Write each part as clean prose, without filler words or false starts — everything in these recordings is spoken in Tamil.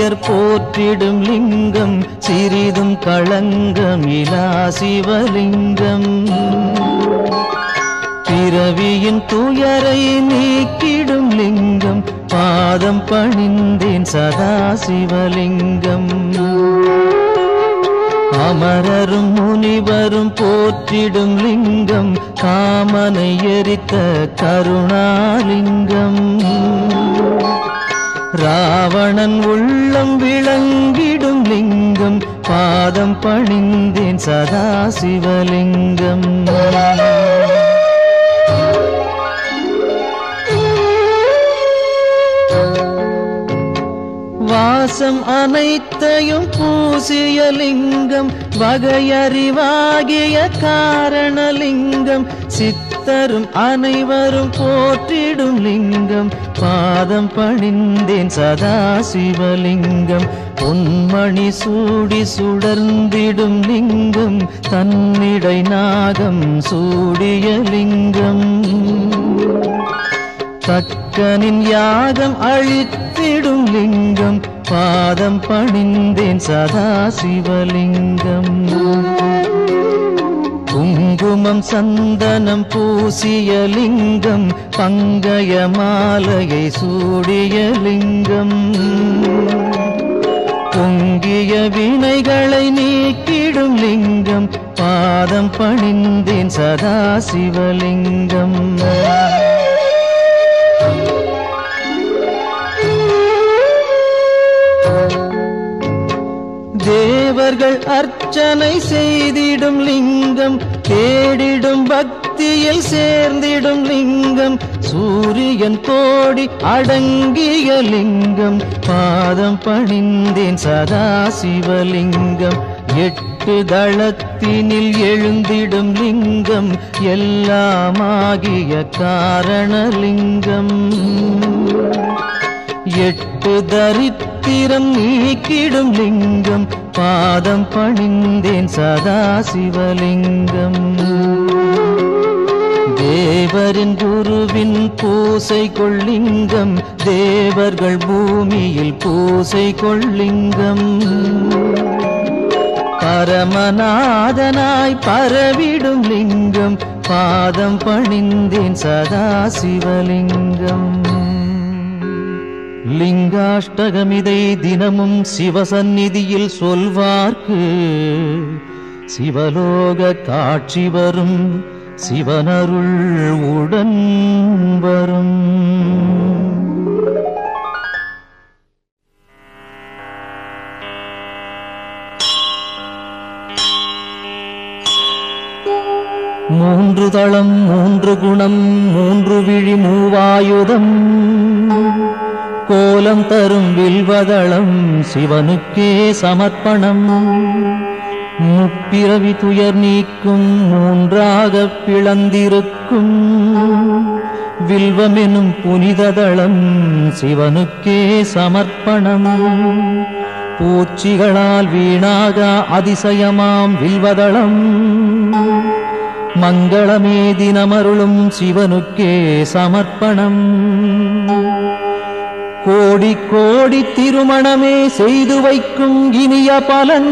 அகத்தியர் போற்றிடும் லிங்கம் சிறிதும் களங்கமிலா சிவலிங்கம். பிறவியின் துயரை நீக்கிடும் லிங்கம் பாதம் பணிந்தேன் சதா சிவலிங்கம். அமரரும் முனிவரும் போற்றிடும் லிங்கம் காமனை எரித்த கருணாலிங்கம். ராவணன் உள்ளம் விளங்கிடும் லிங்கம் பாதம் பணிந்தேன் சதா சிவலிங்கம். வாசம் அனைத்தையும் பூசிய லிங்கம் வகையறிவாகிய காரணலிங்கம். சித்தரும் அனைவரும் போற்றிடும் லிங்கம் பாதம் பணிந்தேன் சதா சிவலிங்கம். பொன்மணி சூடி சுடர்ந்திடும் லிங்கம் தன்னிடை நாகம் சூடிய லிங்கம். தக்கனின் யாகம் அழித்திடும் லிங்கம் பாதம் பணிந்தேன் சதா சிவலிங்கம். குங்குமம் சந்தனம் பூசிய லிங்கம் பங்கய மாலையை சூடிய லிங்கம். பொங்கிய வினைகளை நீக்கிடும் லிங்கம் பாதம் பணிந்தேன் சதா சிவலிங்கம். தேவர்கள் அர்ச்சனை செய்திடும் லிங்கம் தேடிடும் பக்தியில் சேர்ந்திடும் லிங்கம். சூரியன் கோடி அடங்கிய லிங்கம் பாதம் பணிந்தேன் சதா சிவலிங்கம். 8 தளத்தினில் எழுந்திடும் லிங்கம் எல்லாமாகிய காரணலிங்கம். 8 தரித்திரம் நீக்கிடும் லிங்கம் பாதம் பணிந்தேன் சதா சிவலிங்கம். தேவரின் குருவின் பூசை கொள்ளிங்கம் தேவர்கள் பூமியில் பூசை கொள்ளிங்கம். பரமநாதனாய் பரவிடும் லிங்கம் பாதம் பணிந்தேன் சதா சிவலிங்கம். லிங்காஷ்டகமிதை தினமும் சிவசந்நிதியில் சொல்வார்க்கு சிவலோக காட்சி வரும் சிவனருள் உடன் வரும். மூன்று தளம் 3 குணம் 3 விழி 3 ஆயுதம் கோலம் தரும் வில்வதளம் சிவனுக்கே சமர்ப்பணம். முப்பிறவி துயர் நீக்கும் 3ஆகப் பிளந்திருக்கும் வில்வமெனும் புனிததளம் சிவனுக்கே சமர்ப்பணம். பூச்சிகளால் வீணாக அதிசயமாம் வில்வதளம் மங்களமே தினமருளும் சிவனுக்கே சமர்ப்பணம். கோடி கோடி திருமணமே செய்து வைக்கும் இனிய பலன்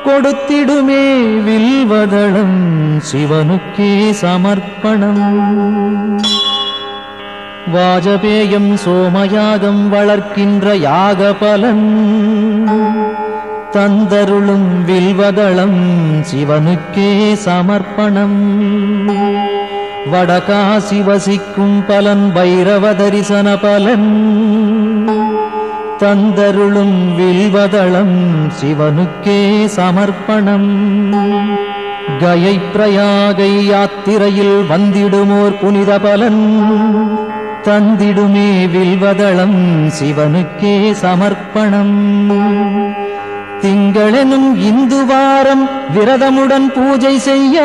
கொடுத்திடுமே வில்வதளம் சிவனுக்கே சமர்ப்பணம். வாஜபேயம் சோமயாகம் வளர்க்கின்ற யாக பலன் தந்தருளும் வில்வதளம் சிவனுக்கே சமர்ப்பணம். வடகாசி வசிக்கும் பலன் பைரவ தரிசன பலன் தந்தருளும் வில்வதளம் சிவனுக்கே சமர்ப்பணம். கயை பிரயாகை யாத்திரையில் வந்திடுமோர் புனித பலன் தந்திடுமே வில்வதளம் சிவனுக்கே சமர்ப்பணம். திங்களெனும் இந்து வாரம் விரதமுடன் பூஜை செய்ய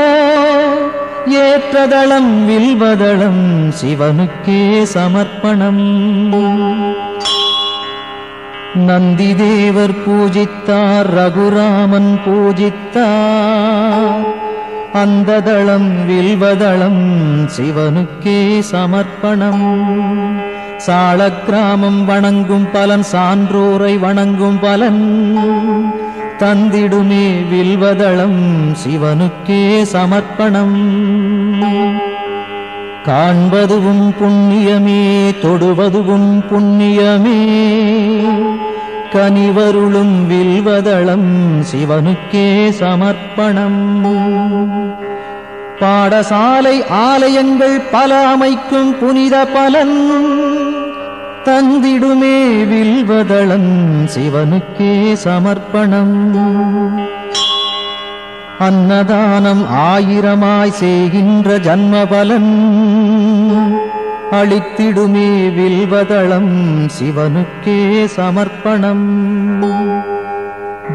ஏற்றதளம் வில்வதளம் சிவனுக்கே சமர்ப்பணம். நந்தி தேவர் பூஜித்தார் ரகுராமன் பூஜித்தார் அந்த தளம் வில்வதளம் சிவனுக்கே சமர்ப்பணம். சாளக்கிராமம் வணங்கும் பலன் சான்றோரை வணங்கும் பலன் தந்திடுமே வில்வதளம் சிவனுக்கே சமர்ப்பணம். காண்பதுவும் புண்ணியமே தொடுவதுவும் புண்ணியமே கனிவருளும் வில்வதளம் சிவனுக்கே சமர்ப்பணம். பாடசாலை ஆலயங்கள் பல அமைக்கும் புனித பலன் தந்திடுமே வில்வதளம் சிவனுக்கே சமர்ப்பணம். அன்னதானம் ஆயிரமாய் செய்கின்ற ஜன்ம பலன் அளித்திடுமே வில்வதளம் சிவனுக்கே சமர்ப்பணம்.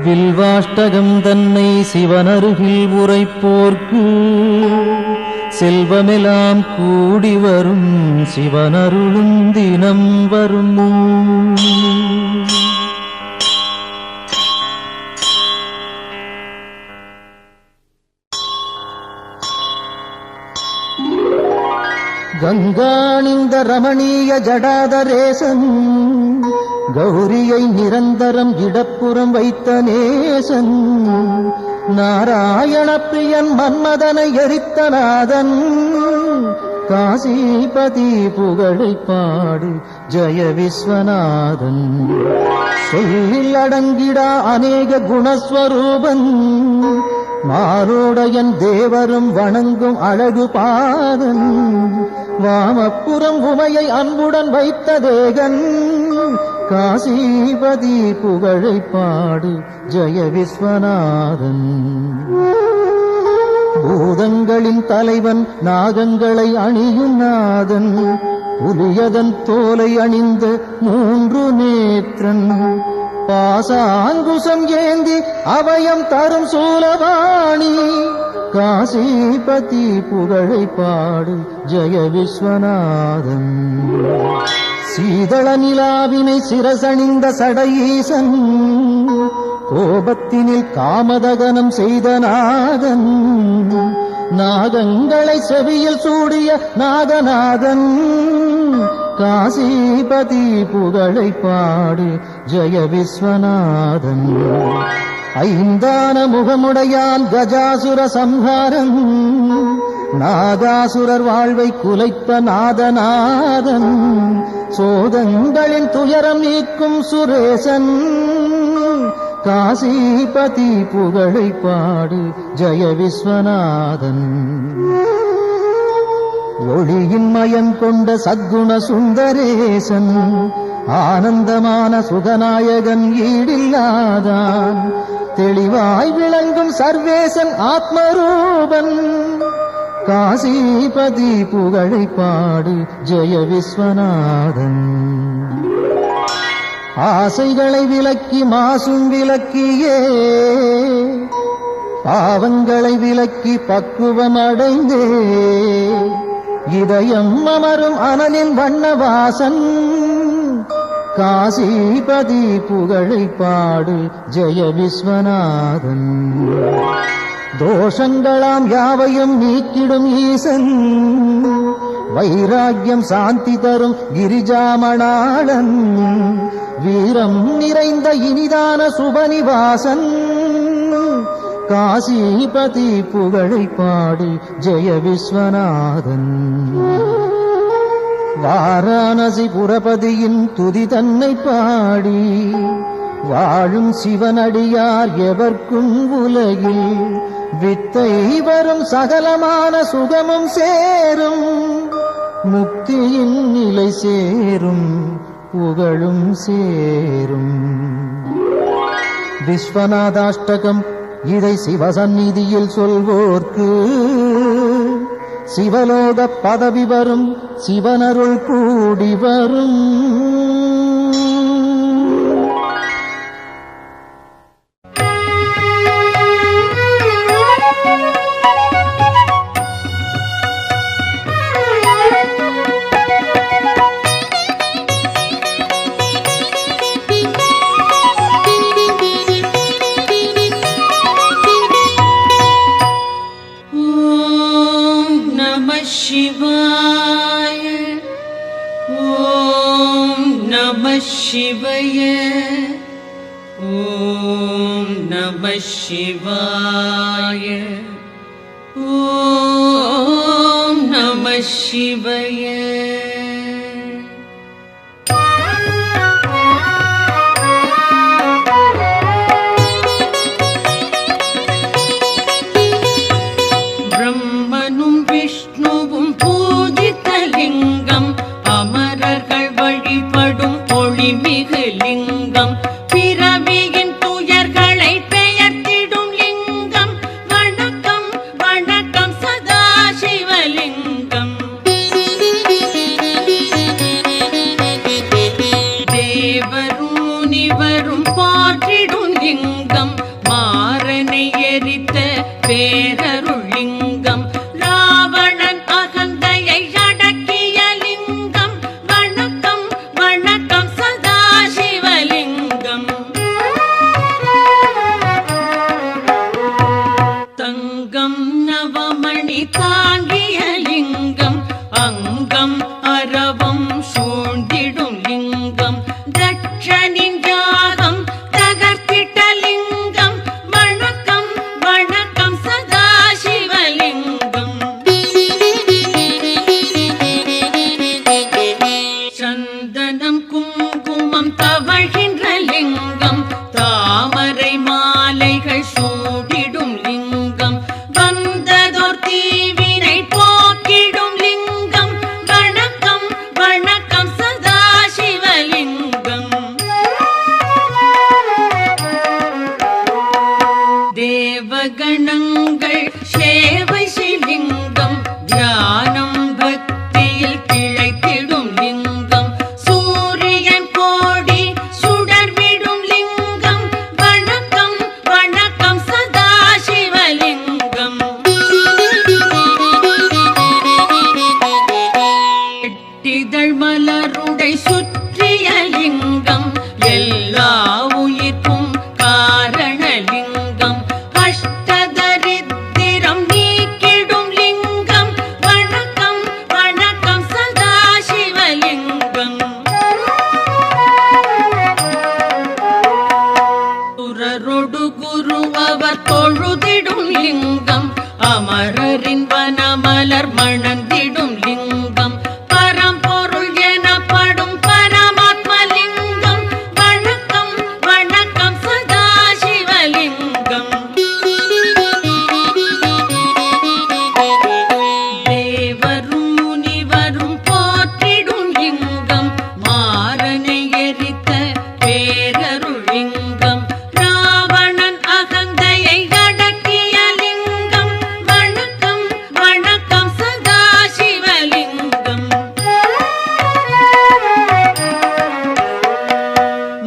வில்வாஷ்டகம் தன்னை சிவனருகில் உரைப்போர்க்கு செல்வமெல்லாம் கூடி வரும் சிவனருளும் தினம் வரும். கங்காணிந்த ரமணீய ஜடாதரேசன் கௌரியை நிரந்தரம் இடப்புறம் வைத்த நேசன் நாராயண பிரியன் மன்மதனை எரித்த நாதன் காசிபதி புகழை பாடு ஜெய விஸ்வநாதன். சொல்லில் அடங்கிடா அநேக குணஸ்வரூபன் மாரோடையன் தேவரும் வணங்கும் அழகு பாதன் வாமப்புறம் உமையை அன்புடன் வைத்த தேகன் காசிபதி புகழை பாடு ஜெய விஸ்வநாதன். பூதங்களின் தலைவன் நாகங்களை அணியும் நாதன் புலியதன் தோலை அணிந்த 3 நேத்திரன் பாசாங்குசம் ஏந்தி அபயம் தரும் சூலவாணி காசிபதி புகழை பாடு ஜெய விஸ்வநாதன். சீதள நிலாவினை சிரசணிந்த சடையீசன் கோபத்தினில் காமதகனம் செய்த நாதன் நாகங்களை செவியில் சூடிய நாகநாதன் காசிபதி புகழை பாடு ஜெய விஸ்வநாதன். ஐந்தான முகமுடையான் கஜாசுர சம்ஹாரம் நாகாசுரர் வாழ்வை குலைத்த நாதநாதன் சோதங்களின் துயரம் நீக்கும் சுரேசன் காசிபதி புகழை பாடு ஜெய விஸ்வநாதன். ஒளியின் மயம் கொண்ட சத்குண சுந்தரேசன் ஆனந்தமான சுகநாயகன் ஈடில்லாதான் தெளிவாய் விளங்கும் சர்வேசன் ஆத்மரூபன் காசிபதி புகழை பாடு ஜெய விஸ்வநாதன். ஆசைகளை விலக்கி மாசும் விலக்கியே பாவங்களை விலக்கி பக்குவம் அடைந்தே இதயம் அமரும் அனலின் வண்ணவாசன் காசிபதி புகழை பாடு ஜெய விஸ்வநாதன். தோஷங்களாம் யாவையும் நீக்கிடும் ஈசன் வைராக்கியம் சாந்தி தரும் கிரிஜாமணாளன் வீரம் நிறைந்த இனிதான சுபநிவாசன் காசிபதி புகழை பாடு ஜெய விஸ்வநாதன். வாரணாசி புரபதியின் துதி தன்னை பாடி வாழும் சிவனடியார் எவர்க்கும் உலகில் வித்தை வரும் சகலமான சுகமும் சேரும் முக்தியின் நிலை சேரும் புகழும் சேரும். விஸ்வநாதாஷ்டகம் இதை சிவசந்நிதியில் சொல்வோர்க்கு சிவலோக பதவி வரும் சிவனருள் கூடி வரும். शिवाय ओम சிவய ஓம் நம சிவாய ஓம் நம சிவய. பிரம்மனும் விஷ்ணுவும் பூஜித்த லிங்கம், அமரர்கள் வழிபடும் ஒளிமிகு லிங்கம், பிறவியின் துயர்களை பெயர்த்திடும் லிங்கம். வணக்கம் வணக்கம் சதாசிவலிங்கம். தேவரும் முனிவரும் போற்றிடும் லிங்கம், மாறனை எரித்த பேரருள் லிங்கம், ராவணன் அகந்தையை அடக்கிய லிங்கம். வணக்கம் வணக்கம் சதாசிவலிங்கம். தங்கம் நவமணி தாங்கிய லிங்கம், அங்கம் அரவம் சூழ்ந்திடும் லிங்கம், தட்சனின் யாகம் தகர்த்திட்ட லிங்கம். வணக்கம் வணக்கம் சதாசிவலிங்கம். சந்தனம் குங்குமம் தவழ்கின்ற லிங்கம், தாமரை மாலைகள் சூடிடும் லிங்கம், வந்ததோர் தீவினை போக்கிடும் லிங்கம். வணக்கம் வணக்கம் சதாசிவலிங்கம். தேவகணங்கள் சேவை சிலிங்கம், தியானம் பக்தியில் திளைத்திடும் லிங்கம், சூரியன் கோடி சுடர்விடும் லிங்கம். வணக்கம் வணக்கம் சதாசிவலிங்கம். எட்டிதழ் மலருடை சுற்றிய லிங்கம், எல்லா உயிர்க்கும் காரணலிங்கம், அஷ்டதரித்திரம் நீக்கிடும் லிங்கம். வணக்கம் வணக்கம் சதாசிவலிங்கம். சுரரொடு குரு அவர் தொழுதிடும் லிங்கம், அமரரின் வனமலர் மணந்திடும் லிங்கம், பரம்பொருள் எனப்படும் பரமாத்மலிங்கம். வணக்கம் வணக்கம் சதாசிவலிங்கம். தேவரும் முனிவரும் போற்றிடும் லிங்கம், மாறனை எரித்த பேரருள் லிங்கம், ராவணன் அகந்தையை அடக்கிய லிங்கம். வணக்கம் வணக்கம் சதாசிவலிங்கம்.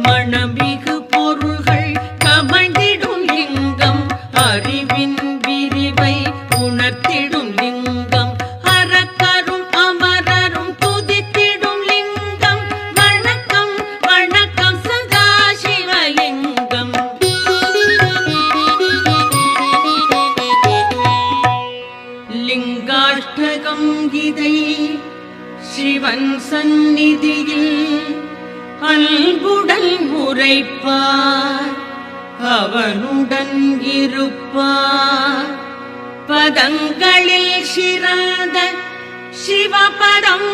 மணமிகு பொருள்கள் கமழ்ந்திடும் லிங்கம், அறிவின் விரிவை உணர்த்திடும் லிங்கம், அரக்கரும் அமரரும் துதித்திடும் லிங்கம். வணக்கம் வணக்கம் சதாசிவலிங்கம். லிங்காஷ்டகம் இதை சிவன் சந்நிதியில் அன்புடன் உரைப்பார், அவனுடன் இருப்பார். பதங்களில் சிறந்த சிவபதம்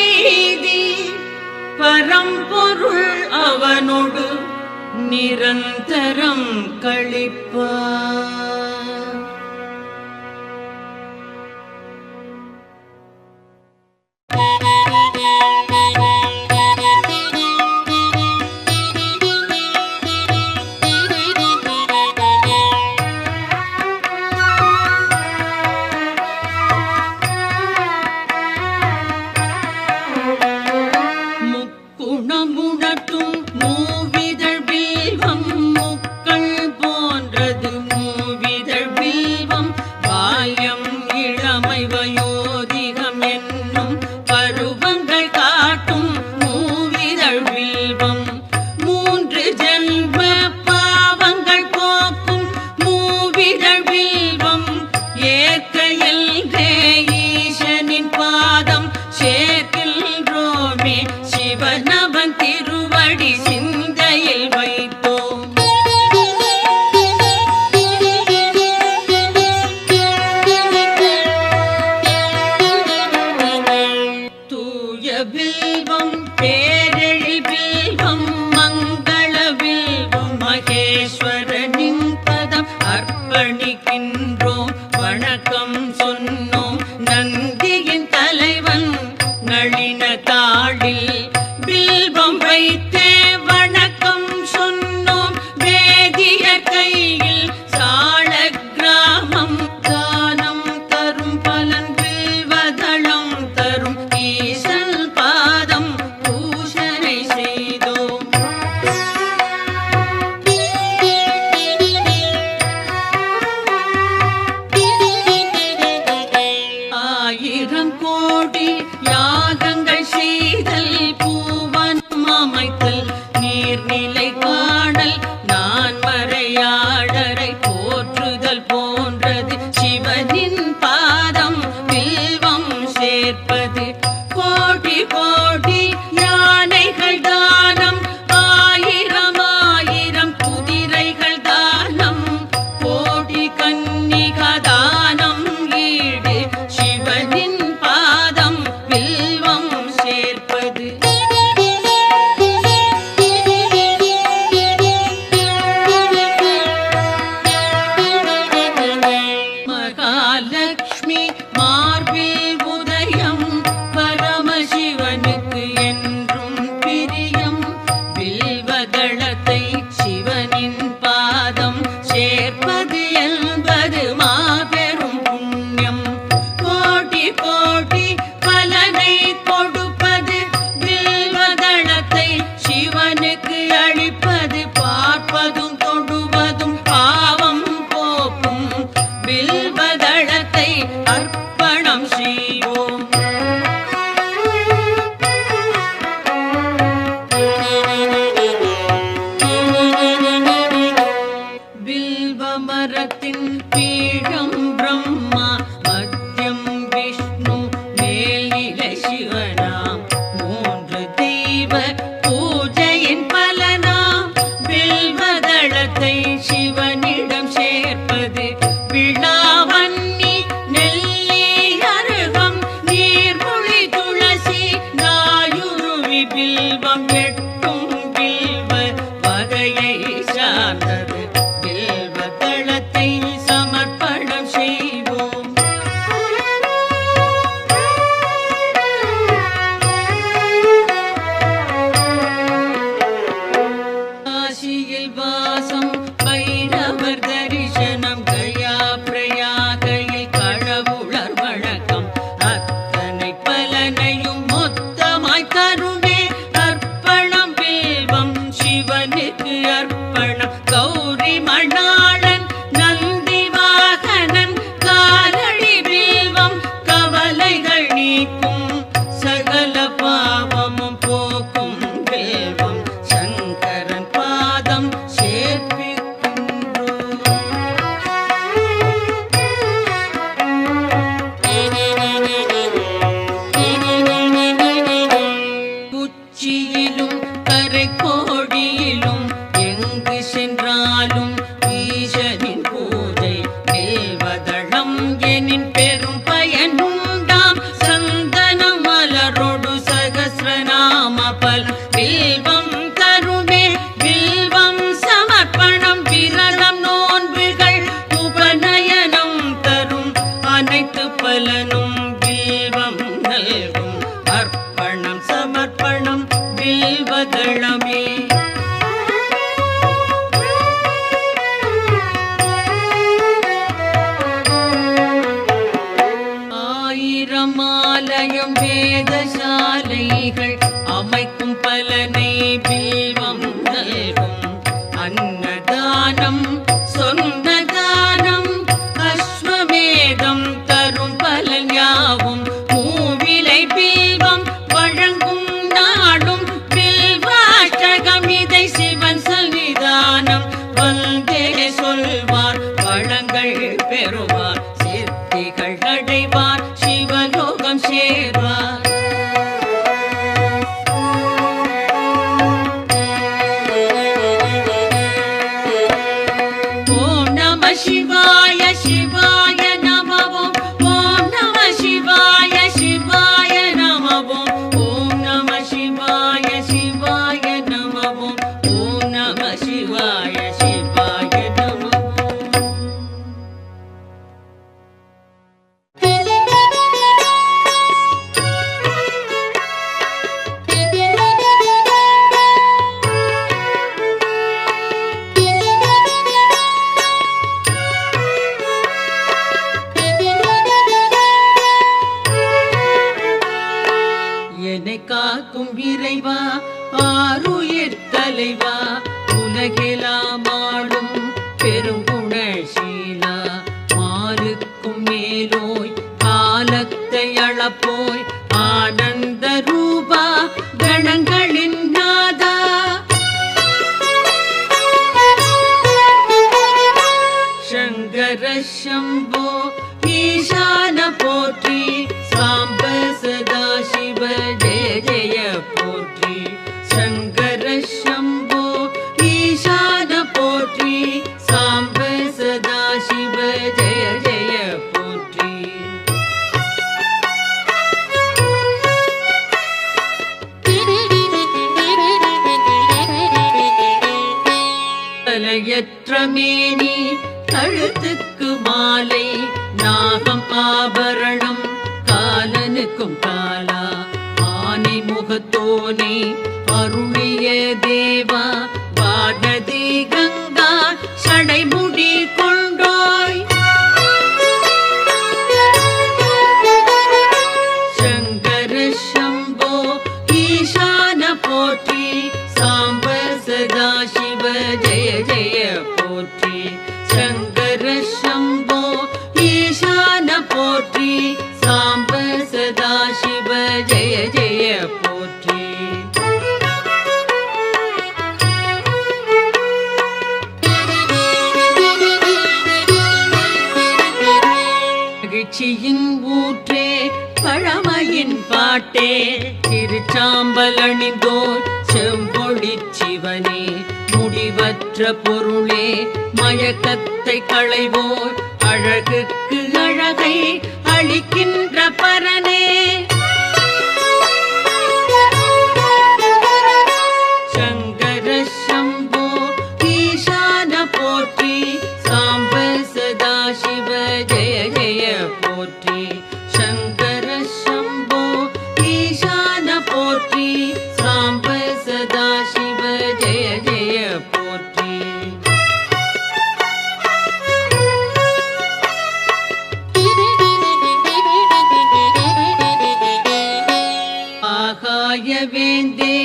ஏதி, பரம்பொருள் அவனோடு நிரந்தரம் கழிப்பார். முக்குணமுணர்த்தும் மூவிதழ் வில்வம், முக்கள் போன்றது கன்னிகதானம் ஈடு சிவனின் பாதம் வில்வம் சேர்ப்பது. மகாலட்சுமி மார்பில் உதயம் பரமசிவனுக்கு என்றும் பிரியம். வில்வதளத்தை சிவனின் பாதம் சேர்ப்பது என்பது மாபெரும் புண்ணியம். கோடி கோடி பலனை கொடுப்பது வில்வதளத்தை சிவனுக்கு அளிப்பது. பார்ப்பதும் தொடுவதும் பாவம் போக்கும் வில்வதளத்தை அர்ப்பணம் செய்வோம். வில்வமரத்தின் பீடம் பிரம்மா, மத்தியம் விஷ்ணு, மேல்நிலை சிவனாம். 3 தெய்வ பூஜையின் பலனாம் வில்வதளத்தை சிவனிடம் சேர்ப்பது. விழாவன்னி நெல்லி அருகம் நீர்மொழி துளசி நாயுருவி வில்வம் எட்டும் வில்வ வகையை சார்ந்தது. வில்வதளத்தை சமர்ப்பணம் செய்வோம். காசியில் வாசம் பைரவர் தரிசனம். கயா பிரயாகையில் கடவுளர் வழக்கம். அத்தனை பலனையும் மொத்தமாய் தருமே அர்ப்பணம் வில்வம் சிவனுக்கு அர்ப்பணம். கௌரி மணாளன் நந்தி வாகனன் காலடி வில்வம் கவலைகள் நீக்கும். சகல பாவமும் போக்கும் வில்வம் சங்கரன் பாதம் சேர்ப்பிக்கின்றோம். குச்சியிலும் கரைக்கோடியிலும் எங்கு சென்றாலும் ஈசனின் பூஜை. வில்வதளம் எனின் பெரும் பயனுண்டாம். சந்தனம் மலரோடு சகஸ்ரநாம பல வில்வம் தருமே. வில்வம் சமர்ப்பணம். விரதம் நோன்புகள் உபநயனம் தரும். அனைத்து பலனும் வில்வம் நல்கும். அர்ப்பணம் சமர்ப்பணம் வில்வதளமே. ஆயிரம் ஆலயம் வேதசாலைகள் அமைக்கும் பலனை வில்வம் நல்கும். அன்னதானம் சொன்னதானம் அஸ்வமேதம் தரும் பலன் யாவும். மூவிலை வில்வம் வழங்கும் நாடும் வில்வாஷ்டகம். இதை சிவன் சன்னிதானம் வந்தே சொல்வார். வளங்கள் பெறுவார். சித்திகள் அடைவார். சிவலோகம் சேர்வார். ஓம் நம சிவாய சிவாய நமவோம். ஓம் நம சிவாய சிவாய நமவோம். ஓம் நம சிவாய சிவாய நமவோம். ஓம் நம சிவாய சிவாய நமவோம். என்னை காக்கும் இறைவா ஆருயிர் தலைவா. உலகெல்லாம் ஆளும் பெருங்குணசீலா. மாலுக்கும் மேலோய் காலத்தை அளப்போய் ஆனந்த ரூபா கணங்களின் நாதா. சங்கர சம்போ ஈசான போற்றி. சாம்ப சதா சிவ ஜெய ஜெய போற்றி. சங்கர சம்போ ஈசான போற்றி. சாம்ப சதா சிவ பெற்ற மேனி கழுத்துக்கு மாலை நாகம் ஆபரணம் காலனுக்கும் காலா ஆனை முகத்தோனே அருளிய தேவா வானதி கங்கா சடைமுடி கொண்டோய் சங்கர சம்போ ஈசான போற்றி சாம்ப சதா சிவ ஜெய ஜெய போற்றி சங்கர சம்போ ஈசான போற்றி சாம்ப சதா சிவ ஜெய ஜெய போற்றி மகிழ்ச்சியின் ஊற்றே பழமையின் பாட்டே திருச்சாம்பல் அணிந்தோர் செம்பொழி சிவனே முடிவற்ற பொருளே மயக்கத்தை களைவோர் அழகுக்கு அழகை அளிக்கின்ற பரனே சங்கர சம்போ ஈசான போற்றி சாம்ப சதா சிவ ஜெய ஜெய போற்றி சங்கர சம்போ ஈசான போற்றி சாம்ப சதா சிவ ஜெய ஜெய போற்றி ஆகாய வேந்தே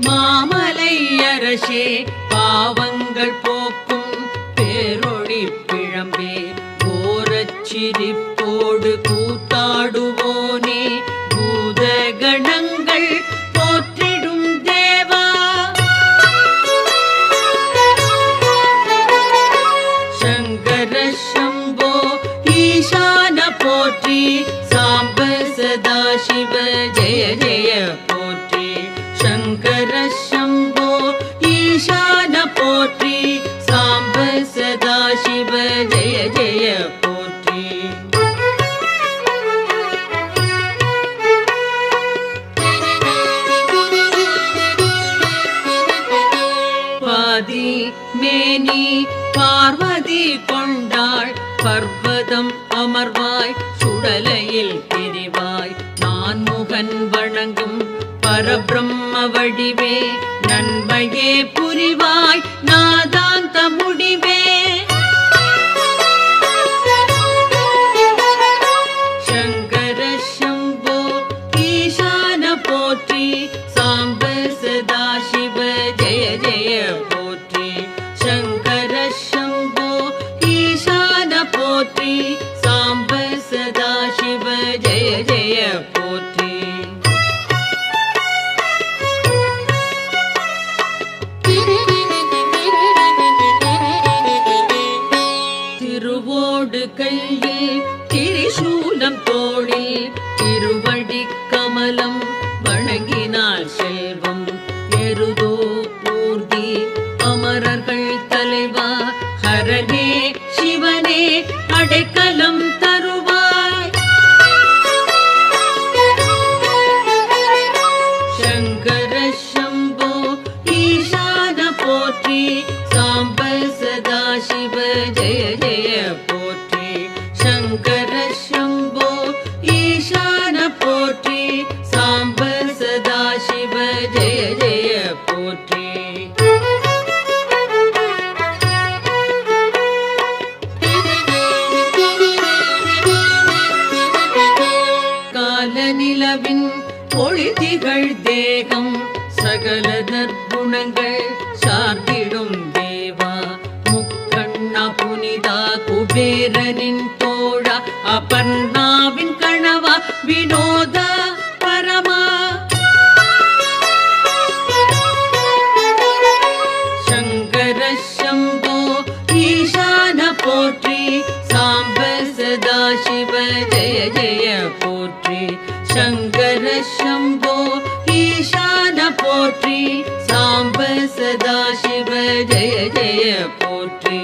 மாமலை அரசே பாவங்கள் போக்கும் பேரொளி பிழம்பே கோரச்சிரிப்போடு கூத்தாடுவோனே பூத கணங்கள் போற்றிடும் தேவா சங்கர சம்போ ஈசான போற்றி சாம்ப சதா சிவ ஜெய ஜெய போற்றி சங்கர சம்போ ஈசான போற்றி சாம்ப சதா சிவ ஜெய ஜெய போற்றி பாதி மேனி பார்வதி கொண்டாள் பர்வதம் அமர்வாய் சுடலையில் திரிவாய் நான்முகன் வணங்கும் பரபிரம்ம வடிவே நன்மையே புரிவாய் நாதாந்த முடிவே சங்கர சம்போ ஈசான போற்றி சாம்ப சதா சிவ ஜெய ஜெய போற்றி சங்கர சம்போ ஈசான போற்றி சாம்ப சதா சிவ ஜெய ஜெய போற்றி திருவோடு கையில் திரிசூலம் தோளில் திருவடி கமலம் வணங்கினார் செல்வம் எருதோ ஊர்தி அமரர்கள் தலைவா ஹரனே சிவனே அடைக்கலம் தருவாய் சங்கர சம்போ ஈசான போற்றி சாம்ப சதா சிவ ஜெய ஜெய போற்றி சங்கர சம்போ ஈசான போற்றி சாம்ப சதா சிவ ஜெய ஜெய போற்றி காலநிலவின் ஒளிதிகள் தேகம் சகல நற்குணங்கள் சார்ந்திடும் தேவா முக்கண்ணா புனிதா குபேரனின் தோழா அபர்ணாவின் கணவா வினோத பரமா சங்கர சம்போ ஈசான போற்றி சாம்ப சதா சிவ ஜெய ஜெய போற்றி சங்கர சம்போ ஈசான போற்றி சாம்ப சதா சிவ ஜெய ஜெய போற்றி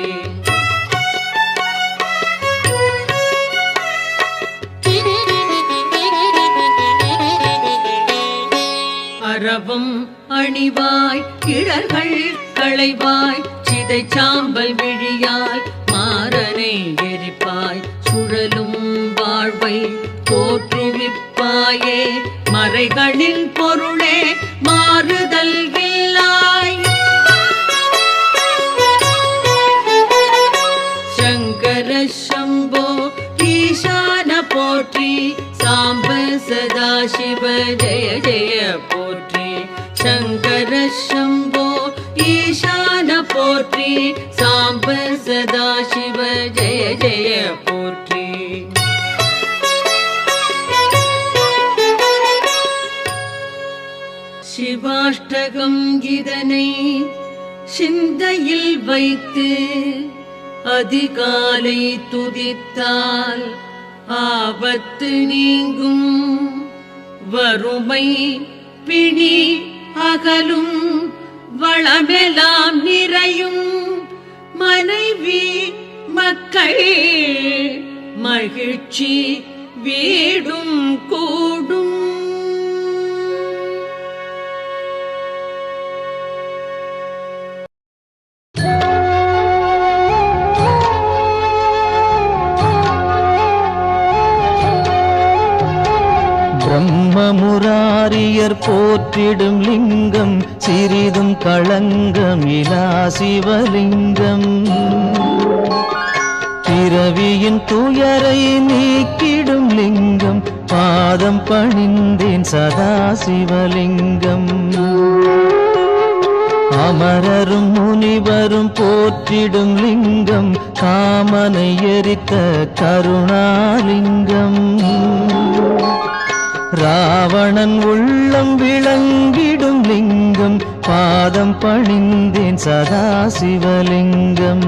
அரவம் அணிவாய் கிழர்கள் களைவாய் சித மந்தை சாம்பல் விழியால் மாறனை எரிப்பாய் சுழலும் வாழ்வை தோற்றுவிப்பாயே மறைகளின் பொருளே மாறுதல் இல்லாய் சங்கர சம்போ ஈசான போற்றி சாம்ப சதாசிவ ஜெய ஜெய போற்றி சங்கர சம்போ ஈசான போற்றி சாம்ப சதாசிவ ஜெய ஜெய போற்றி சிவாஷ்டகம் இதனை சிந்தையில் வைத்து அதிகாலை துதித்தால் ஆபத்து நீங்கும் வறுமை பிணி அகலும் வளமெல்லாம் நிறையும் மனைவி மக்கள் மகிழ்ச்சி வீடும் கூடும் பிரம்மமுராரியர் போற்றிடும் லிங்கம் சிறிதும் களங்கமிலா சிவலிங்கம் பிறவியின் துயரை நீக்கிடும் லிங்கம் பாதம் பணிந்தேன் சதா சிவலிங்கம் அமரரும் முனிவரும் போற்றிடும் லிங்கம் காமனை எரித்த கருணாலிங்கம் ராவணன் உள்ளம் விளங்கிடும் லிங்கம் பாதம் பணிந்தேன் சதா சிவலிங்கம்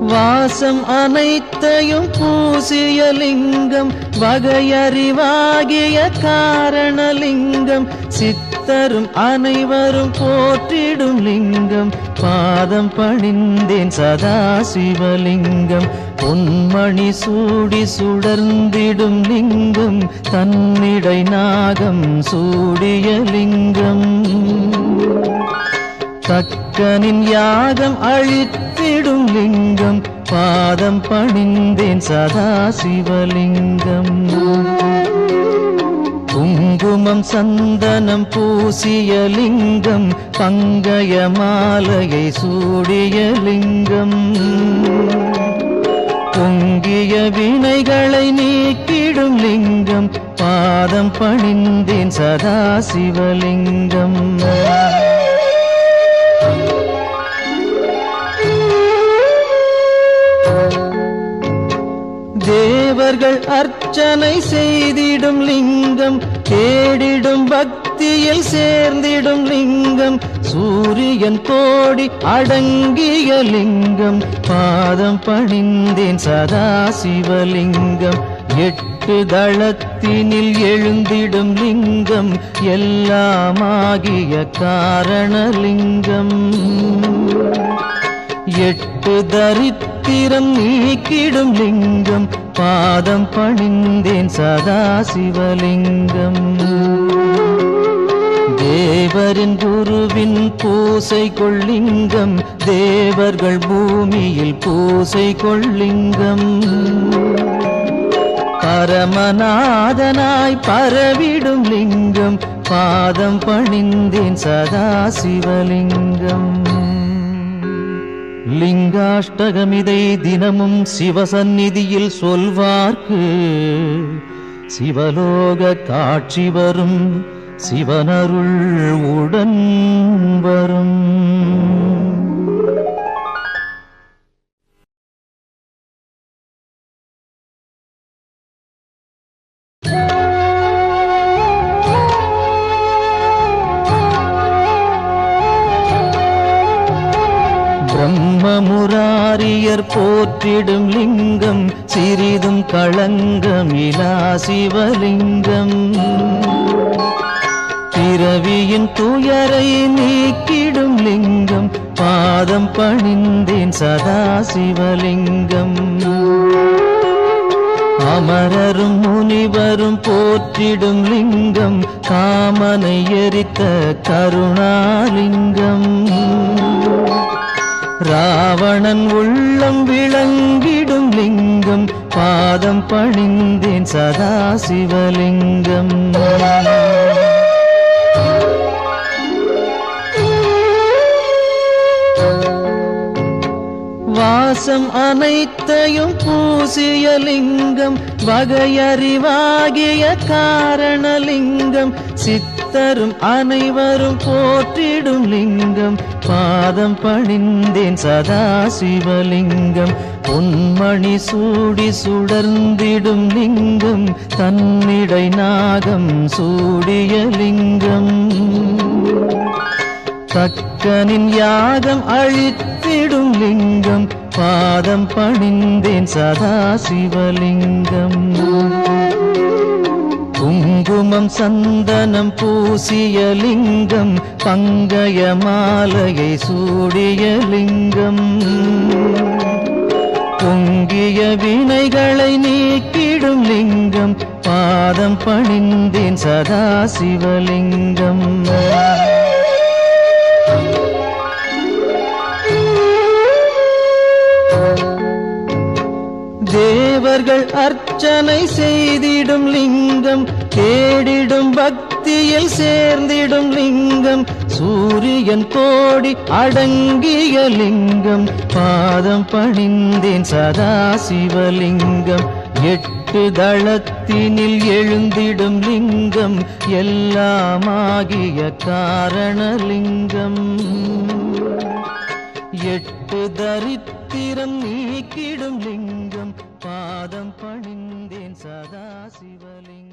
வாசம் அனைத்தையும் பூசிய லிங்கம் வகையறிவாகிய காரணலிங்கம் சித்தரும் அனைவரும் போற்றிடும் லிங்கம் பாதம் பணிந்தேன் சதா சிவலிங்கம் பொன்மணி சூடி சுடர்ந்திடும் லிங்கம் தன்னிடை நாகம் சூடிய லிங்கம் தக்கனின் யாகம் அழித்திடும் லிங்கம் பாதம் பணிந்தேன் சதா சிவலிங்கம் குங்குமம் சந்தனம் பூசிய லிங்கம் பங்கய மாலையை சூடிய லிங்கம் பொங்கிய வினைகளை நீக்கிடும் லிங்கம் பாதம் பணிந்தேன் சதா சிவலிங்கம் தேவர்கள் அர்ச்சனை செய்திடும் லிங்கம் தேடிடும் பக்தியில் சேர்ந்திடும் லிங்கம் சூரியன் கோடி அடங்கிய லிங்கம் பாதம் பணிந்தேன் சதா சிவலிங்கம் எட்டு தளத்தினில் எழுந்திடும் லிங்கம் எல்லாமாகிய காரணலிங்கம் எட்டு தரித்திரம் நீக்கிடும் லிங்கம் பாதம் பணிந்தேன் சதா சிவலிங்கம் தேவரின் குருவின் பூசை கொள்ளிங்கம் தேவர்கள் பூமியில் பூசை கொள்ளிங்கம் பரமநாதனாய் பரவிடும் லிங்கம் பாதம் பணிந்தேன் சதா சிவலிங்கம் லிங்காஷ்டகமிதை தினமும் சிவசந்நிதியில் சொல்வார்க்கு சிவலோக காட்சி வரும் சிவனருள் உடன் வரும் பிரம்மமுராரியர் போற்றிடும் லிங்கம் சிறிதும் களங்கமிலா சிவலிங்கம் பிறவியின் துயரை நீக்கிடும் லிங்கம் பாதம் பணிந்தேன் சதா சிவலிங்கம் அமரரும் முனிவரும் போற்றிடும் லிங்கம் காமனை எரித்த கருணாலிங்கம். ராவணன் உள்ளம் விளங்கிடும் லிங்கம் பாதம் பணிந்தேன் சதாசிவலிங்கம். வாசம் அனைத்தையும் பூசிய லிங்கம் வகையறிவாகிய காரணலிங்கம். சித்தரும் அனைவரும் போற்றிடும் லிங்கம் பாதம் பணிந்தேன் சதாசிவலிங்கம். பொன்மணி சூடி சுடர்ந்திடும் லிங்கம் தன்னிடை நாகம் சூடிய லிங்கம். தக்கனின் யாகம் அழித்திடும் லிங்கம் பாதம் பணிந்தேன் சதாசிவலிங்கம். குங்குமம் சந்தனம் பூசிய லிங்கம் பங்கய மாலையை சூடிய லிங்கம். பொங்கிய வினைகளை நீக்கிடும் லிங்கம் பாதம் பணிந்தேன் சதாசிவலிங்கம். தேவர்கள் அர்ச்சனை செய்திடும் லிங்கம் தேடிடும் பக்தியில் சேர்ந்திடும் லிங்கம். சூரியன் கோடி அடங்கிய லிங்கம் பாதம் பணிந்தேன் சதாசிவலிங்கம். 8 தளத்தினில் எழுந்திடும் லிங்கம் எல்லாமாகிய காரணலிங்கம். 8 தரித்திரம் நீக்கிடும் லிங்கம் பாதம் பணிந்தேன் சதாசிவலிங்கம்.